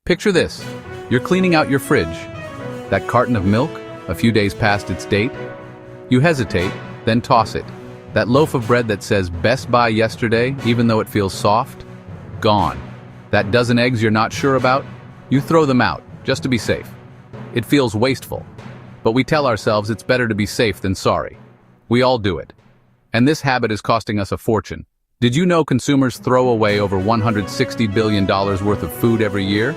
Picture this. You're cleaning out your fridge. That carton of milk, a few days past its date. You hesitate, then toss it. That loaf of bread that says "Best Buy yesterday," even though it feels soft? Gone. That dozen eggs you're not sure about? You throw them out, just to be safe. It feels wasteful. But we tell ourselves it's better to be safe than sorry. We all do it. And this habit is costing us a fortune. Did you know consumers throw away over $160 billion worth of food every year?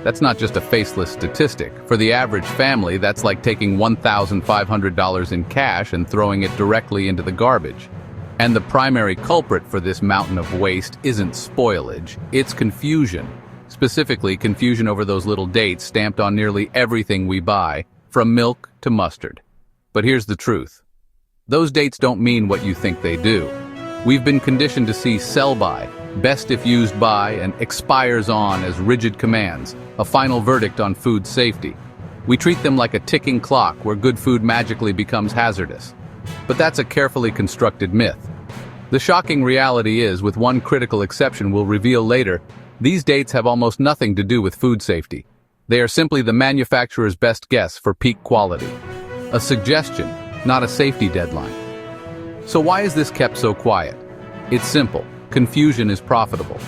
That's not just a faceless statistic. For the average family, that's like taking $1,500 in cash and throwing it directly into the garbage. And the primary culprit for this mountain of waste isn't spoilage, it's confusion. Specifically, confusion over those little dates stamped on nearly everything we buy, from milk to mustard. But here's the truth. Those dates don't mean what you think they do. We've been conditioned to see "sell by," "best if used by," and "expires on" as rigid commands, a final verdict on food safety. We treat them like a ticking clock where good food magically becomes hazardous. But that's a carefully constructed myth. The shocking reality is, with one critical exception we'll reveal later, these dates have almost nothing to do with food safety. They are simply the manufacturer's best guess for peak quality. A suggestion, not a safety deadline. So why is this kept so quiet? It's simple. Confusion is profitable.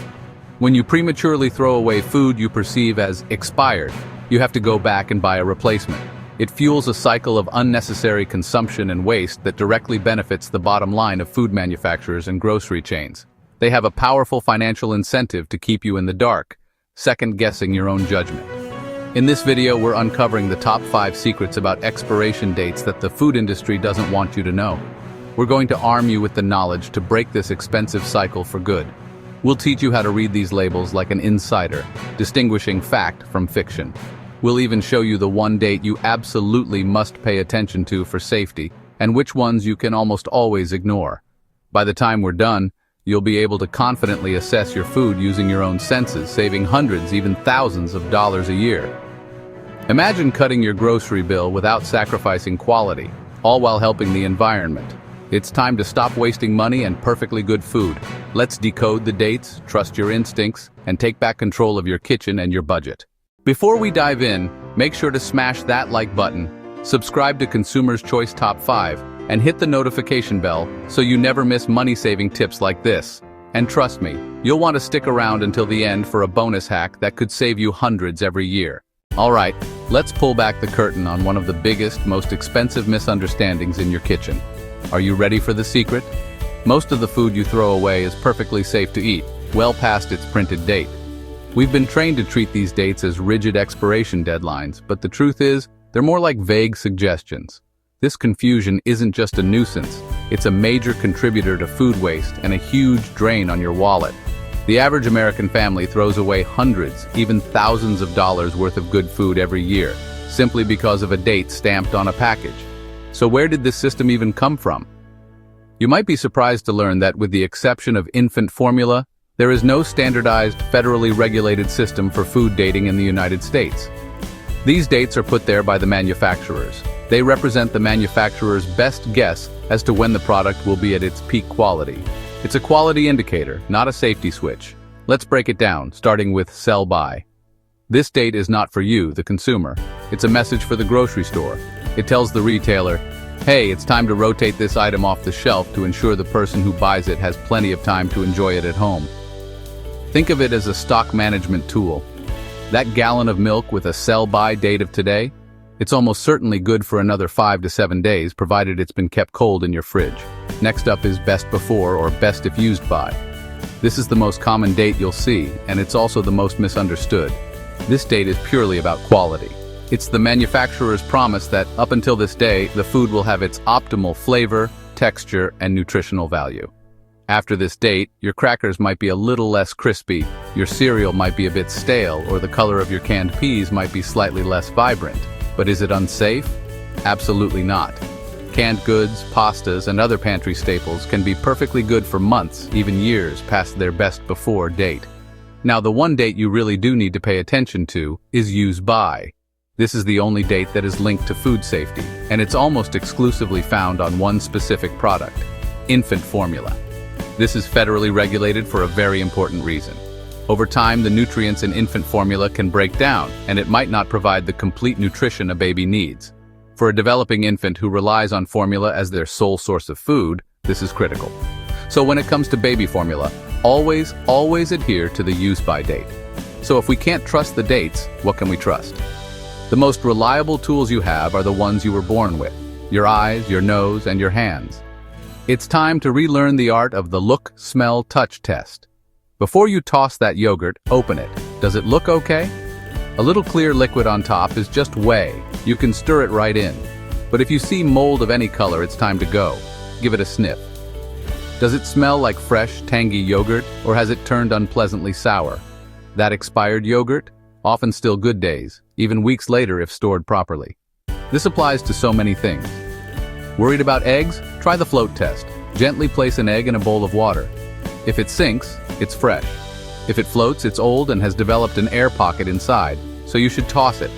When you prematurely throw away food you perceive as expired, you have to go back and buy a replacement. It fuels a cycle of unnecessary consumption and waste that directly benefits the bottom line of food manufacturers and grocery chains. They have a powerful financial incentive to keep you in the dark, second-guessing your own judgment. In this video, we're uncovering the top 5 secrets about expiration dates that the food industry doesn't want you to know. We're going to arm you with the knowledge to break this expensive cycle for good. We'll teach you how to read these labels like an insider, distinguishing fact from fiction. We'll even show you the one date you absolutely must pay attention to for safety, and which ones you can almost always ignore. By the time we're done, you'll be able to confidently assess your food using your own senses, saving hundreds, even thousands of dollars a year. Imagine cutting your grocery bill without sacrificing quality, all while helping the environment. It's time to stop wasting money and perfectly good food. Let's decode the dates, trust your instincts, and take back control of your kitchen and your budget. Before we dive in, make sure to smash that like button, subscribe to Consumer's Choice Top 5, and hit the notification bell so you never miss money-saving tips like this. And trust me, you'll want to stick around until the end for a bonus hack that could save you hundreds every year. Alright, let's pull back the curtain on one of the biggest, most expensive misunderstandings in your kitchen. Are you ready for the secret? Most of the food you throw away is perfectly safe to eat, well past its printed date. We've been trained to treat these dates as rigid expiration deadlines, but the truth is, they're more like vague suggestions. This confusion isn't just a nuisance, it's a major contributor to food waste and a huge drain on your wallet. The average American family throws away hundreds, even thousands of dollars worth of good food every year, simply because of a date stamped on a package. So where did this system even come from? You might be surprised to learn that with the exception of infant formula, there is no standardized, federally regulated system for food dating in the United States. These dates are put there by the manufacturers. They represent the manufacturer's best guess as to when the product will be at its peak quality. It's a quality indicator, not a safety switch. Let's break it down, starting with sell by. This date is not for you, the consumer. It's a message for the grocery store. It tells the retailer, hey, it's time to rotate this item off the shelf to ensure the person who buys it has plenty of time to enjoy it at home. Think of it as a stock management tool. That gallon of milk with a sell-by date of today, it's almost certainly good for another 5 to 7 days, provided it's been kept cold in your fridge. Next up is best before or best if used by. This is the most common date you'll see, and it's also the most misunderstood. This date is purely about quality. It's the manufacturer's promise that, up until this day, the food will have its optimal flavor, texture, and nutritional value. After this date, your crackers might be a little less crispy, your cereal might be a bit stale, or the color of your canned peas might be slightly less vibrant. But is it unsafe? Absolutely not. Canned goods, pastas, and other pantry staples can be perfectly good for months, even years, past their best before date. Now, the one date you really do need to pay attention to is use by. This is the only date that is linked to food safety, and it's almost exclusively found on one specific product: infant formula. This is federally regulated for a very important reason. Over time, the nutrients in infant formula can break down, and it might not provide the complete nutrition a baby needs. For a developing infant who relies on formula as their sole source of food, this is critical. So when it comes to baby formula, always adhere to the use-by date. So if we can't trust the dates, what can we trust? The most reliable tools you have are the ones you were born with: your eyes, your nose, and your hands. It's time to relearn the art of the look, smell, touch test. Before you toss that yogurt, open it. Does it look okay? A little clear liquid on top is just whey. You can stir it right in. But if you see mold of any color, it's time to go. Give it a sniff. Does it smell like fresh, tangy yogurt, or has it turned unpleasantly sour? That expired yogurt? Often still good days, even weeks later if stored properly. This applies to so many things. Worried about eggs? Try the float test. Gently place an egg in a bowl of water. If it sinks, it's fresh. If it floats, it's old and has developed an air pocket inside, so you should toss it.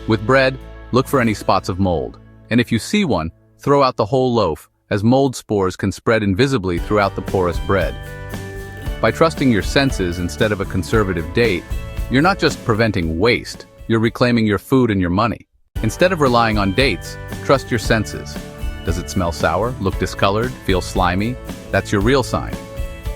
With bread, look for any spots of mold. And if you see one, throw out the whole loaf, as mold spores can spread invisibly throughout the porous bread. By trusting your senses instead of a conservative date, you're not just preventing waste, you're reclaiming your food and your money. Instead of relying on dates, trust your senses. Does it smell sour, look discolored, feel slimy? That's your real sign.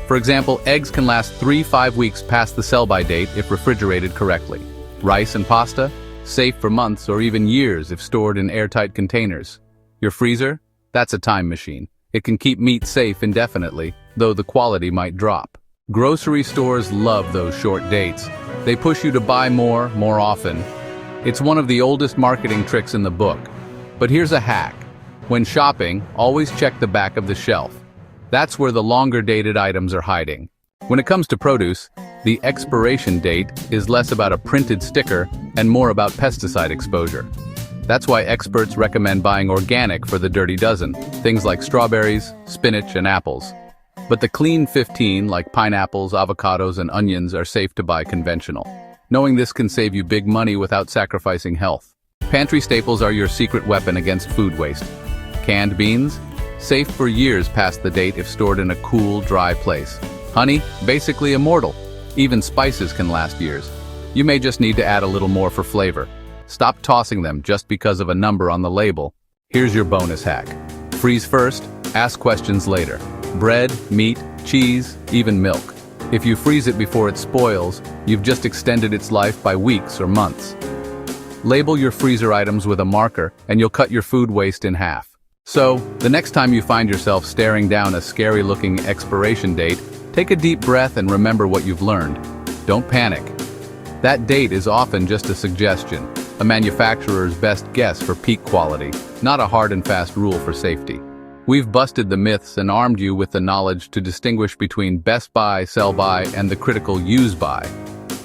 For example, eggs can last 3-5 weeks past the sell-by date if refrigerated correctly. Rice and pasta? Safe for months or even years if stored in airtight containers. Your freezer? That's a time machine. It can keep meat safe indefinitely, though the quality might drop. Grocery stores love those short dates. They push you to buy more often. It's one of the oldest marketing tricks in the book. But here's a hack. When shopping, always check the back of the shelf. That's where the longer dated items are hiding. When it comes to produce, the expiration date is less about a printed sticker and more about pesticide exposure. That's why experts recommend buying organic for the dirty dozen, things like strawberries, spinach, and apples. But the clean 15, like pineapples, avocados, and onions, are safe to buy conventional. Knowing this can save you big money without sacrificing health. Pantry staples are your secret weapon against food waste. Canned beans? Safe for years past the date if stored in a cool, dry place. Honey? Basically immortal. Even spices can last years. You may just need to add a little more for flavor. Stop tossing them just because of a number on the label. Here's your bonus hack. Freeze first, ask questions later. Bread, meat, cheese, even milk. If you freeze it before it spoils, you've just extended its life by weeks or months. Label your freezer items with a marker, and you'll cut your food waste in half. So, the next time you find yourself staring down a scary-looking expiration date, take a deep breath and remember what you've learned. Don't panic. That date is often just a suggestion, a manufacturer's best guess for peak quality, not a hard and fast rule for safety. We've busted the myths and armed you with the knowledge to distinguish between best buy, sell by, and the critical use by.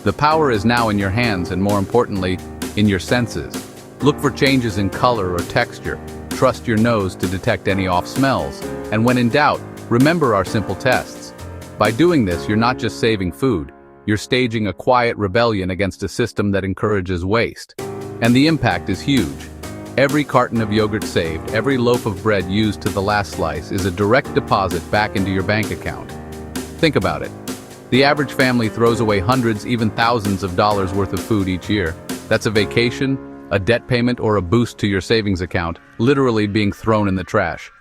The power is now in your hands and, more importantly, in your senses. Look for changes in color or texture. Trust your nose to detect any off smells. And when in doubt, remember our simple tests. By doing this, you're not just saving food. You're staging a quiet rebellion against a system that encourages waste. And the impact is huge. Every carton of yogurt saved, every loaf of bread used to the last slice is a direct deposit back into your bank account. Think about it. The average family throws away hundreds, even thousands of dollars worth of food each year. That's a vacation, a debt payment, or a boost to your savings account, literally being thrown in the trash.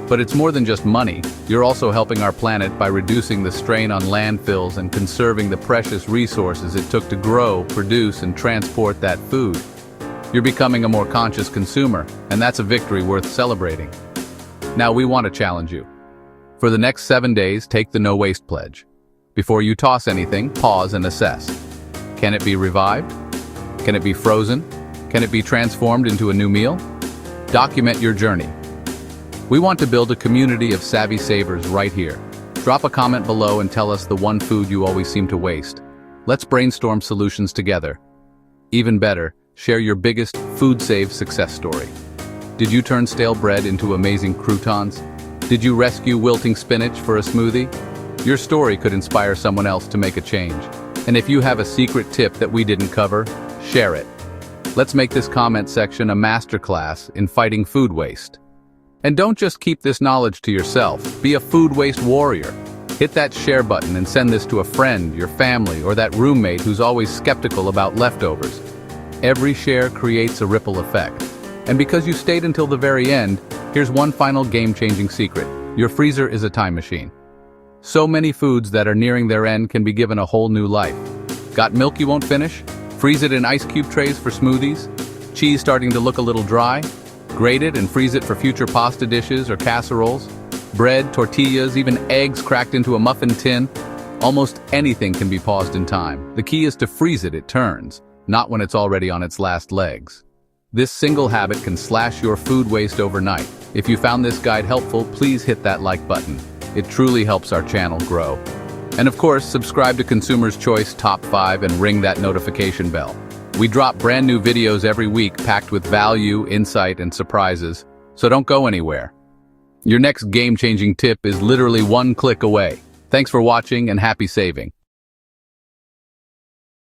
But it's more than just money. You're also helping our planet by reducing the strain on landfills and conserving the precious resources it took to grow, produce, and transport that food. You're becoming a more conscious consumer, and that's a victory worth celebrating. Now we want to challenge you. For the next 7 days, take the No Waste Pledge. Before you toss anything, pause and assess. Can it be revived? Can it be frozen? Can it be transformed into a new meal? Document your journey. We want to build a community of savvy savers right here. Drop a comment below and tell us the one food you always seem to waste. Let's brainstorm solutions together. Even better, share your biggest food save success story. Did you turn stale bread into amazing croutons? Did you rescue wilting spinach for a smoothie? Your story could inspire someone else to make a change. And if you have a secret tip that we didn't cover, share it. Let's make this comment section a masterclass in fighting food waste. And don't just keep this knowledge to yourself. Be a food waste warrior. Hit that share button and send this to a friend, your family, or that roommate who's always skeptical about leftovers. Every share creates a ripple effect. And because you stayed until the very end, here's one final game-changing secret. Your freezer is a time machine. So many foods that are nearing their end can be given a whole new life. Got milk you won't finish? Freeze it in ice cube trays for smoothies? Cheese starting to look a little dry? Grate it and freeze it for future pasta dishes or casseroles? Bread, tortillas, even eggs cracked into a muffin tin? Almost anything can be paused in time. The key is to freeze it turns, not when it's already on its last legs. This single habit can slash your food waste overnight. If you found this guide helpful, please hit that like button. It truly helps our channel grow. And of course, subscribe to Consumer's Choice Top 5 and ring that notification bell. We drop brand new videos every week packed with value, insight, and surprises, so don't go anywhere. Your next game-changing tip is literally one click away. Thanks for watching and happy saving.